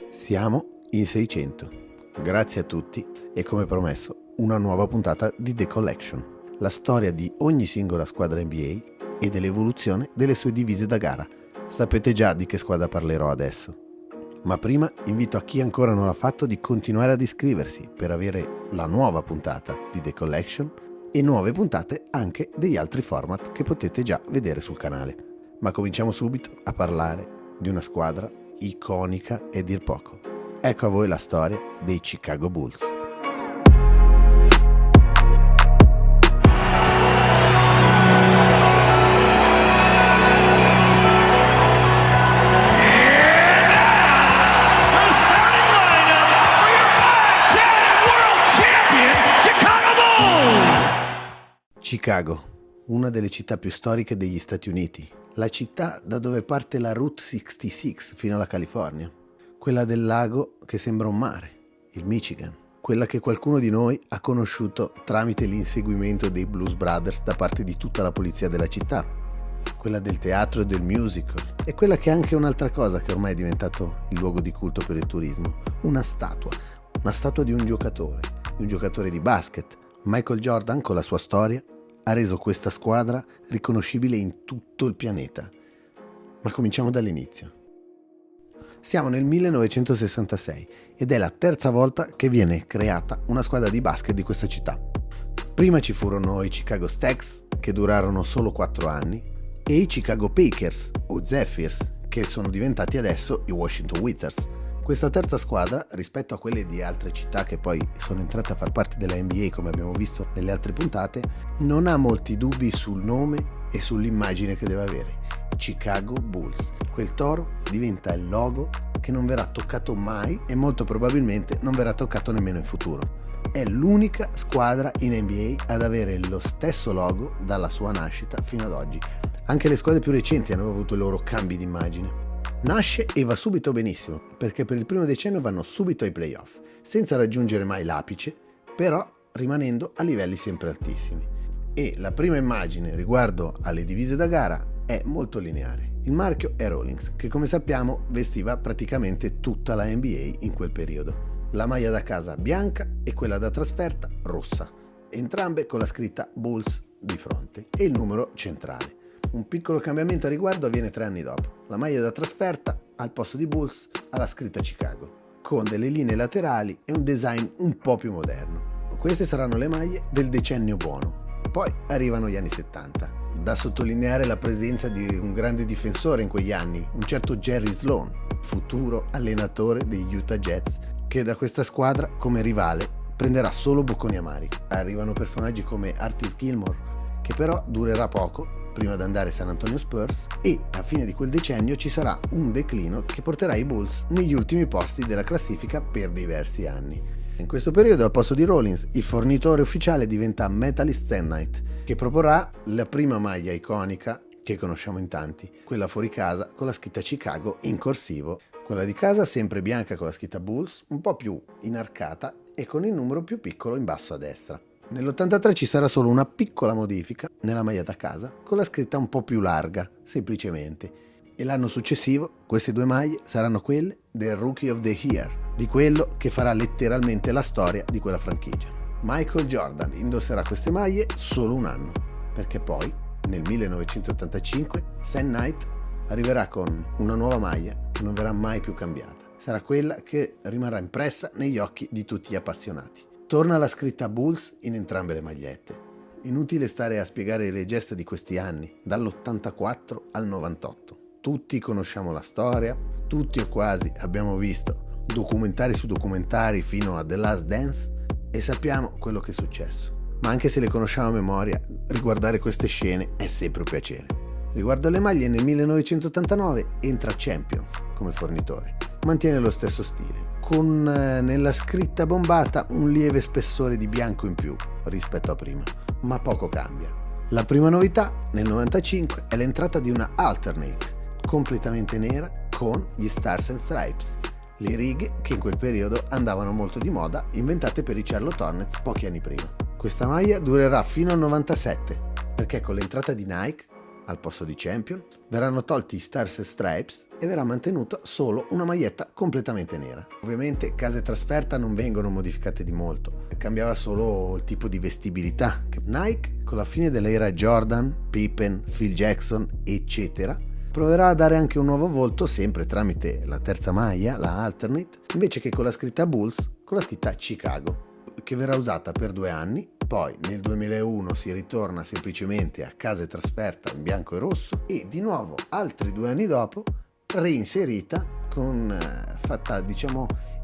Siamo in 600. Grazie a tutti e come promesso una nuova puntata di The Collection, la storia di ogni singola squadra NBA e dell'evoluzione delle sue divise da gara. Sapete già di che squadra parlerò adesso. Ma prima invito a chi ancora non l'ha fatto di continuare ad iscriversi per avere la nuova puntata di The Collection e nuove puntate anche degli altri format che potete già vedere sul canale. Ma cominciamo subito a parlare di una squadra iconica e dir poco. Ecco a voi la storia dei Chicago Bulls. Chicago, una delle città più storiche degli Stati Uniti, la città da dove parte la Route 66 fino alla California, quella del lago che sembra un mare, il Michigan, quella che qualcuno di noi ha conosciuto tramite l'inseguimento dei Blues Brothers da parte di tutta la polizia della città, quella del teatro e del musical, e quella che è anche un'altra cosa che ormai è diventato il luogo di culto per il turismo, una statua di un giocatore di basket. Michael Jordan, con la sua storia, ha reso questa squadra riconoscibile in tutto il pianeta. Ma cominciamo dall'inizio. Siamo nel 1966 ed è la terza volta che viene creata una squadra di basket di questa città. Prima ci furono i Chicago Stags, che durarono solo 4 anni, e i Chicago Pakers o Zephyrs, che sono diventati adesso i Washington Wizards. Questa terza squadra, rispetto a quelle di altre città che poi sono entrate a far parte della NBA come abbiamo visto nelle altre puntate, non ha molti dubbi sul nome e sull'immagine che deve avere. Chicago Bulls. Quel toro diventa il logo che non verrà toccato mai e molto probabilmente non verrà toccato nemmeno in futuro. È l'unica squadra in NBA ad avere lo stesso logo dalla sua nascita fino ad oggi. Anche le squadre più recenti hanno avuto i loro cambi d'immagine. Nasce e va subito benissimo, perché per il primo decennio vanno subito ai playoff, senza raggiungere mai l'apice, però rimanendo a livelli sempre altissimi. E la prima immagine riguardo alle divise da gara è molto lineare. Il marchio è Rawlings, che come sappiamo vestiva praticamente tutta la NBA in quel periodo. La maglia da casa bianca e quella da trasferta rossa, entrambe con la scritta Bulls di fronte e il numero centrale. Un piccolo cambiamento a riguardo avviene 3 anni dopo. La maglia da trasferta, al posto di Bulls, ha la scritta Chicago, con delle linee laterali e un design un po' più moderno. Queste saranno le maglie del decennio buono. Poi arrivano gli anni 70. Da sottolineare la presenza di un grande difensore in quegli anni, un certo Jerry Sloan, futuro allenatore degli Utah Jazz, che da questa squadra, come rivale, prenderà solo bocconi amari. Arrivano personaggi come Artis Gilmore, che però durerà poco, prima di andare ai San Antonio Spurs, e a fine di quel decennio ci sarà un declino che porterà i Bulls negli ultimi posti della classifica per diversi anni. In questo periodo, al posto di Rawlings, il fornitore ufficiale diventa Metalist Zenite, che proporrà la prima maglia iconica che conosciamo in tanti, quella fuori casa con la scritta Chicago in corsivo, quella di casa sempre bianca con la scritta Bulls, un po' più inarcata e con il numero più piccolo in basso a destra. Nell'83 ci sarà solo una piccola modifica nella maglia da casa con la scritta un po' più larga, semplicemente. E l'anno successivo queste 2 maglie saranno quelle del Rookie of the Year, di quello che farà letteralmente la storia di quella franchigia. Michael Jordan indosserà queste maglie solo un anno, perché poi, nel 1985, Sam Knight arriverà con una nuova maglia che non verrà mai più cambiata. Sarà quella che rimarrà impressa negli occhi di tutti gli appassionati. Torna la scritta Bulls in entrambe le magliette. Inutile stare a spiegare le gesta di questi anni, dall'84 al 98. Tutti conosciamo la storia, tutti o quasi abbiamo visto documentari su documentari fino a The Last Dance e sappiamo quello che è successo. Ma anche se le conosciamo a memoria, riguardare queste scene è sempre un piacere. Riguardo alle maglie, nel 1989 entra Champions come fornitore. Mantiene lo stesso stile, con nella scritta bombata un lieve spessore di bianco in più rispetto a prima, ma poco cambia. La prima novità nel 95 è l'entrata di una alternate, completamente nera con gli Stars and Stripes, le righe che in quel periodo andavano molto di moda, inventate per i Charlotte Hornets pochi anni prima. Questa maglia durerà fino al 97, perché con l'entrata di Nike al posto di Champion, verranno tolti i Stars e Stripes e verrà mantenuta solo una maglietta completamente nera. Ovviamente case trasferta non vengono modificate di molto, cambiava solo il tipo di vestibilità. Nike, con la fine dell'era Jordan, Pippen, Phil Jackson, eccetera, proverà a dare anche un nuovo volto sempre tramite la terza maglia, la alternate, invece che con la scritta Bulls, con la scritta Chicago, che verrà usata per 2 anni. Poi nel 2001 si ritorna semplicemente a case trasferta in bianco e rosso e di nuovo altri 2 anni dopo reinserita con fatta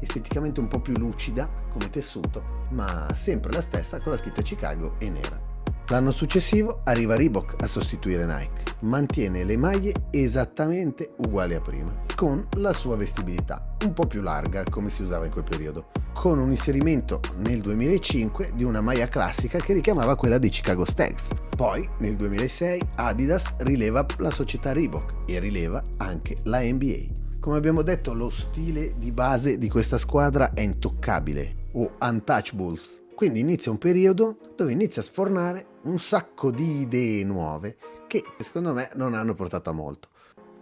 esteticamente un po' più lucida come tessuto, ma sempre la stessa con la scritta Chicago e nera. L'anno successivo arriva Reebok a sostituire Nike, mantiene le maglie esattamente uguali a prima, con la sua vestibilità un po' più larga come si usava in quel periodo, con un inserimento nel 2005 di una maglia classica che richiamava quella dei Chicago Stags. Poi nel 2006 Adidas rileva la società Reebok e rileva anche la NBA. Come abbiamo detto, lo stile di base di questa squadra è intoccabile o untouchables. Quindi inizia un periodo dove inizia a sfornare un sacco di idee nuove che secondo me non hanno portato a molto.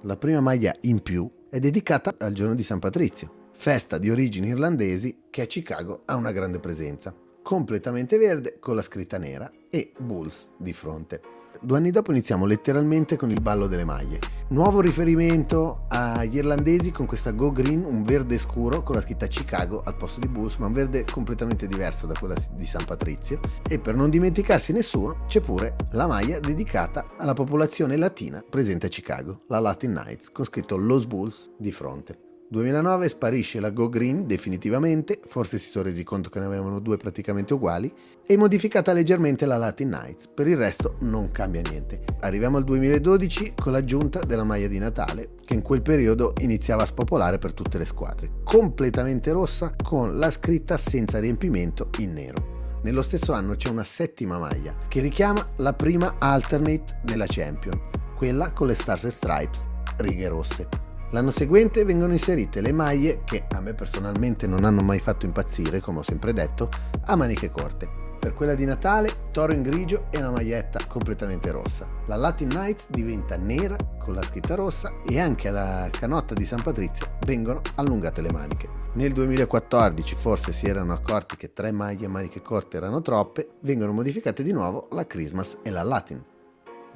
La prima maglia in più è dedicata al giorno di San Patrizio, festa di origini irlandesi che a Chicago ha una grande presenza. Completamente verde con la scritta nera e Bulls di fronte. 2 anni dopo iniziamo letteralmente con il ballo delle maglie. Nuovo riferimento agli irlandesi con questa Go Green, un verde scuro con la scritta Chicago al posto di Bulls, ma un verde completamente diverso da quella di San Patrizio. E per non dimenticarsi nessuno, c'è pure la maglia dedicata alla popolazione latina presente a Chicago, la Latin Knights, con scritto Los Bulls di fronte. 2009 sparisce la Go Green definitivamente, forse si sono resi conto che ne avevano 2 praticamente uguali, e modificata leggermente la Latin Knights, per il resto non cambia niente. Arriviamo al 2012 con l'aggiunta della maglia di Natale, che in quel periodo iniziava a spopolare per tutte le squadre, completamente rossa con la scritta senza riempimento in nero. Nello stesso anno c'è una 7ª maglia, che richiama la prima alternate della Champion, quella con le Stars e Stripes, righe rosse. L'anno seguente vengono inserite le maglie che a me personalmente non hanno mai fatto impazzire, come ho sempre detto, a maniche corte. Per quella di Natale, toro in grigio e una maglietta completamente rossa. La Latin Knights diventa nera con la scritta rossa e anche alla canotta di San Patrizio vengono allungate le maniche. Nel 2014 forse si erano accorti che 3 maglie a maniche corte erano troppe, vengono modificate di nuovo la Christmas e la Latin.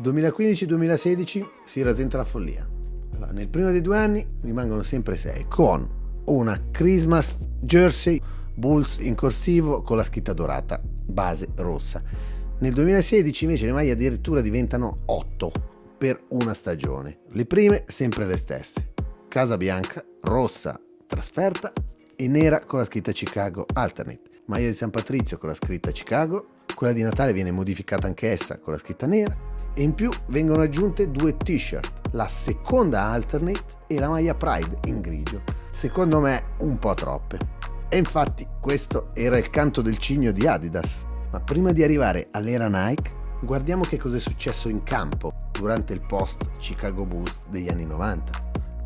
2015-2016 si rasenta la follia. Allora, nel primo dei 2 anni rimangono sempre 6 con una Christmas jersey Bulls in corsivo con la scritta dorata base rossa. Nel 2016 invece le maglie addirittura diventano 8 per una stagione, le prime sempre le stesse, casa bianca, rossa trasferta e nera con la scritta Chicago alternate, maglia di San Patrizio con la scritta Chicago, quella di Natale viene modificata anch'essa con la scritta nera e in più vengono aggiunte 2 t-shirt, la seconda alternate e la maglia Pride in grigio, secondo me un po' troppe. E infatti questo era il canto del cigno di Adidas. Ma prima di arrivare all'era Nike, guardiamo che cosa è successo in campo durante il post Chicago Bulls degli anni 90.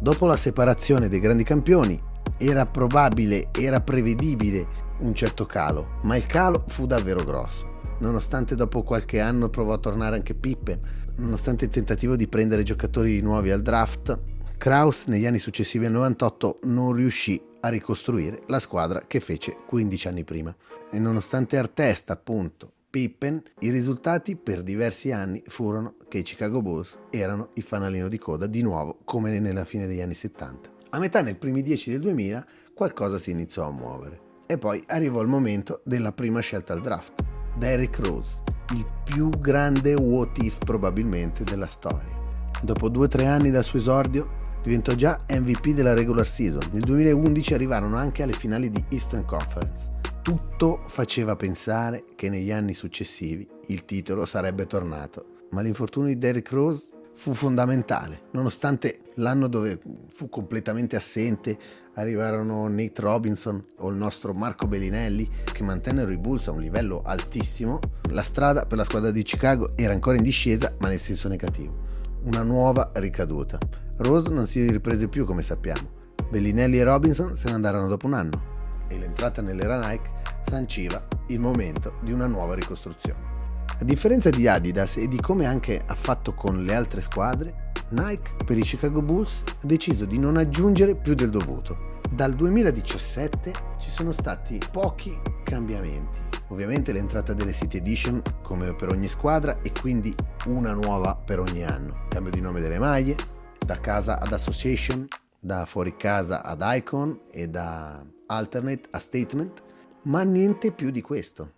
Dopo la separazione dei grandi campioni era probabile, era prevedibile un certo calo, ma il calo fu davvero grosso. Nonostante dopo qualche anno provò a tornare anche Pippen, nonostante il tentativo di prendere giocatori nuovi al draft, Krause negli anni successivi al 98 non riuscì a ricostruire la squadra che fece 15 anni prima. E nonostante Artest, appunto, Pippen, i risultati per diversi anni furono che i Chicago Bulls erano il fanalino di coda di nuovo come nella fine degli anni 70. A metà nei primi 10 del 2000 qualcosa si iniziò a muovere e poi arrivò il momento della prima scelta al draft. Derrick Rose, il più grande what if probabilmente della storia. Dopo 2-3 anni dal suo esordio diventò già MVP della regular season. Nel 2011 arrivarono anche alle finali di Eastern Conference. Tutto faceva pensare che negli anni successivi il titolo sarebbe tornato, ma l'infortunio di Derrick Rose fu fondamentale. Nonostante l'anno dove fu completamente assente, arrivarono Nate Robinson o il nostro Marco Bellinelli che mantennero i Bulls a un livello altissimo, la strada per la squadra di Chicago era ancora in discesa, ma nel senso negativo. Una nuova ricaduta. Rose non si riprese più, come sappiamo. Bellinelli e Robinson se ne andarono dopo un anno e l'entrata nell'era Nike sanciva il momento di una nuova ricostruzione. A differenza di Adidas e di come anche ha fatto con le altre squadre, Nike per i Chicago Bulls ha deciso di non aggiungere più del dovuto. Dal 2017 ci sono stati pochi cambiamenti. Ovviamente l'entrata delle City Edition come per ogni squadra e quindi una nuova per ogni anno. Cambio di nome delle maglie, da casa ad Association, da fuori casa ad Icon e da Alternate a Statement, ma niente più di questo.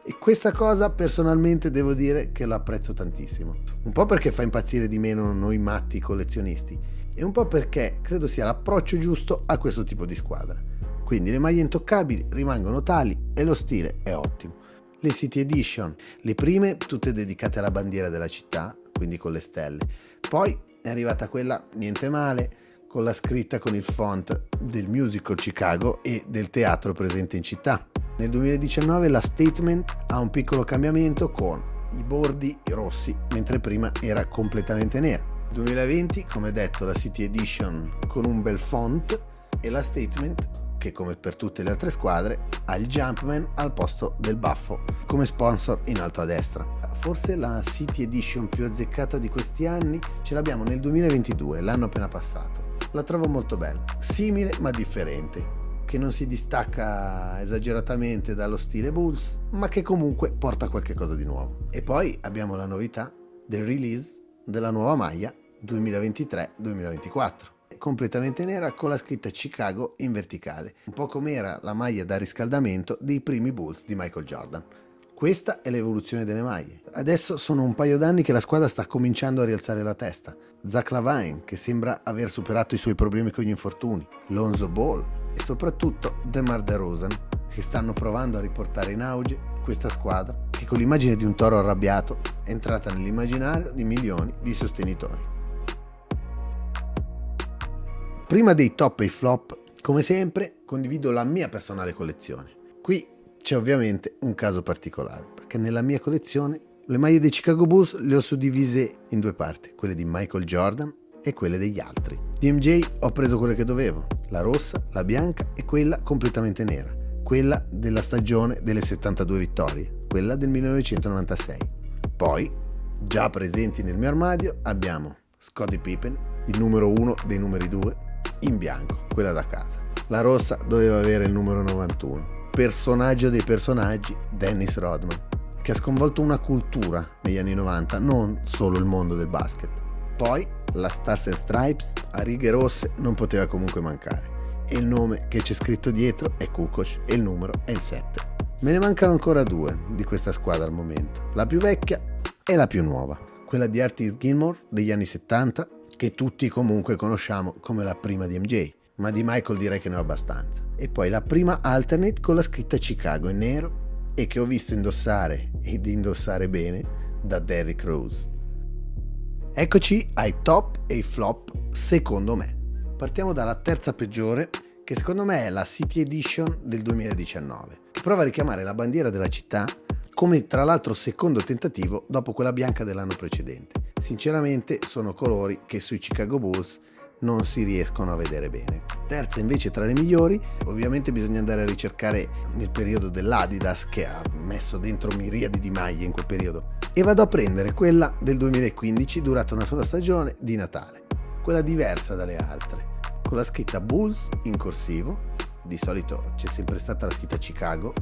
E questa cosa personalmente devo dire che lo apprezzo tantissimo. Un po' perché fa impazzire di meno noi matti collezionisti e un po' perché credo sia l'approccio giusto a questo tipo di squadra. Quindi le maglie intoccabili rimangono tali e lo stile è ottimo. Le City Edition, le prime tutte dedicate alla bandiera della città, quindi con le stelle. Poi è arrivata quella niente male, con la scritta con il font del musical Chicago e del teatro presente in città. Nel 2019 la Statement ha un piccolo cambiamento con i bordi rossi, mentre prima era completamente nera. Nel 2020, come detto, la City Edition con un bel font e la Statement, che come per tutte le altre squadre, ha il Jumpman al posto del baffo come sponsor in alto a destra. Forse la City Edition più azzeccata di questi anni ce l'abbiamo nel 2022, l'anno appena passato. La trovo molto bella, simile ma differente, che non si distacca esageratamente dallo stile Bulls, ma che comunque porta qualche cosa di nuovo. E poi abbiamo la novità del release della nuova maglia 2023-2024, completamente nera con la scritta Chicago in verticale, un po' come era la maglia da riscaldamento dei primi Bulls di Michael Jordan. Questa è l'evoluzione delle maglie. Adesso sono un paio d'anni che la squadra sta cominciando a rialzare la testa. Zach LaVine, che sembra aver superato i suoi problemi con gli infortuni, Lonzo Ball e soprattutto DeMar DeRozan, che stanno provando a riportare in auge questa squadra che con l'immagine di un toro arrabbiato è entrata nell'immaginario di milioni di sostenitori. Prima dei top e i flop, come sempre, condivido la mia personale collezione. Qui c'è ovviamente un caso particolare, perché nella mia collezione le maglie dei Chicago Bulls le ho suddivise in due parti, quelle di Michael Jordan e quelle degli altri. Di MJ ho preso quelle che dovevo, la rossa, la bianca e quella completamente nera, quella della stagione delle 72 vittorie, quella del 1996. Poi, già presenti nel mio armadio, abbiamo Scottie Pippen, il numero 1 dei numeri 2, in bianco, quella da casa. La rossa doveva avere il numero 91. Personaggio dei personaggi, Dennis Rodman, che ha sconvolto una cultura negli anni 90, non solo il mondo del basket. Poi la Stars and Stripes a righe rosse non poteva comunque mancare e il nome che c'è scritto dietro è Kukoc e il numero è il 7. Me ne mancano ancora due di questa squadra al momento, la più vecchia e la più nuova, quella di Artis Gilmore degli anni 70, che tutti comunque conosciamo come la prima di MJ, ma di Michael direi che ne ho abbastanza. E poi la prima Alternate con la scritta Chicago in nero e che ho visto indossare ed indossare bene da Derrick Rose. Eccoci ai top e ai flop secondo me. Partiamo dalla terza peggiore, che secondo me è la City Edition del 2019, che prova a richiamare la bandiera della città come tra l'altro secondo tentativo dopo quella bianca dell'anno precedente. Sinceramente sono colori che sui Chicago Bulls non si riescono a vedere bene. Terza invece tra le migliori, ovviamente bisogna andare a ricercare nel periodo dell'Adidas, che ha messo dentro miriadi di maglie in quel periodo, e vado a prendere quella del 2015 durata una sola stagione di Natale, quella diversa dalle altre, con la scritta Bulls in corsivo. Di solito c'è sempre stata la scritta Chicago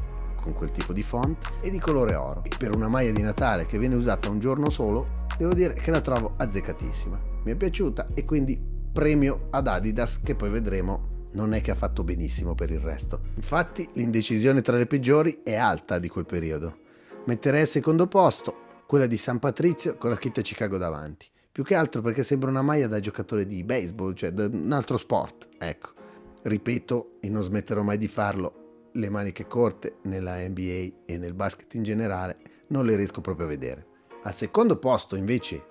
con quel tipo di font e di colore oro. Per una maglia di Natale che viene usata un giorno solo, devo dire che la trovo azzeccatissima, mi è piaciuta e quindi premio ad Adidas, che poi vedremo non è che ha fatto benissimo per il resto. Infatti l'indecisione tra le peggiori è alta di quel periodo. Metterei al secondo posto quella di San Patrizio con la scritta Chicago davanti, più che altro perché sembra una maglia da giocatore di baseball, cioè da un altro sport. Ecco, ripeto e non smetterò mai di farlo, le maniche corte nella NBA e nel basket in generale non le riesco proprio a vedere. Al secondo posto invece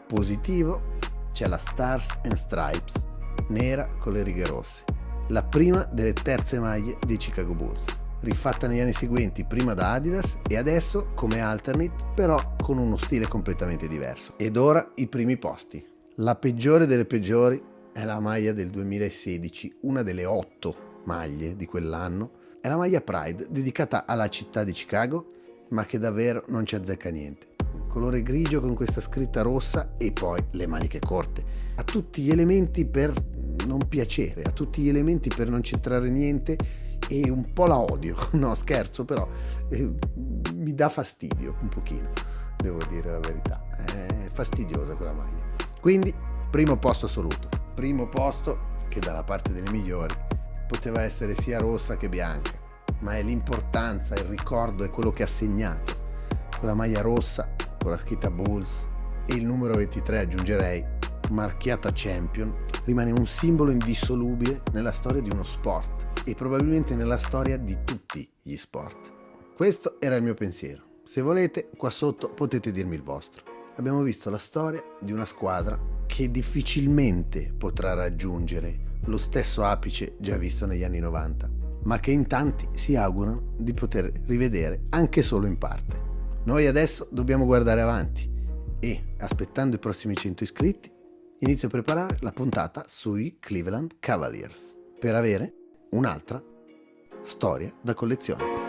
positivo c'è la Stars and Stripes nera con le righe rosse, la prima delle terze maglie dei Chicago Bulls, rifatta negli anni seguenti prima da Adidas e adesso come alternate, però con uno stile completamente diverso. Ed ora i primi posti. La peggiore delle peggiori è la maglia del 2016, una delle 8 maglie di quell'anno, è la maglia Pride dedicata alla città di Chicago, ma che davvero non ci azzecca niente. Colore grigio con questa scritta rossa e poi le maniche corte. Ha tutti gli elementi per non piacere, ha tutti gli elementi per non c'entrare niente e un po' la odio. No, scherzo, però mi dà fastidio un pochino, devo dire la verità. È fastidiosa quella maglia. Quindi, primo posto assoluto. Primo posto che dalla parte delle migliori poteva essere sia rossa che bianca, ma è l'importanza, il ricordo, è quello che ha segnato. Quella maglia rossa con la scritta Bulls e il numero 23 aggiungerei, marchiata Champion, rimane un simbolo indissolubile nella storia di uno sport e probabilmente nella storia di tutti gli sport. Questo era il mio pensiero. Se volete, qua sotto potete dirmi il vostro. Abbiamo visto la storia di una squadra che difficilmente potrà raggiungere lo stesso apice già visto negli anni 90, ma che in tanti si augurano di poter rivedere anche solo in parte. Noi adesso dobbiamo guardare avanti e, aspettando i prossimi 100 iscritti, inizio a preparare la puntata sui Cleveland Cavaliers per avere un'altra storia da collezione.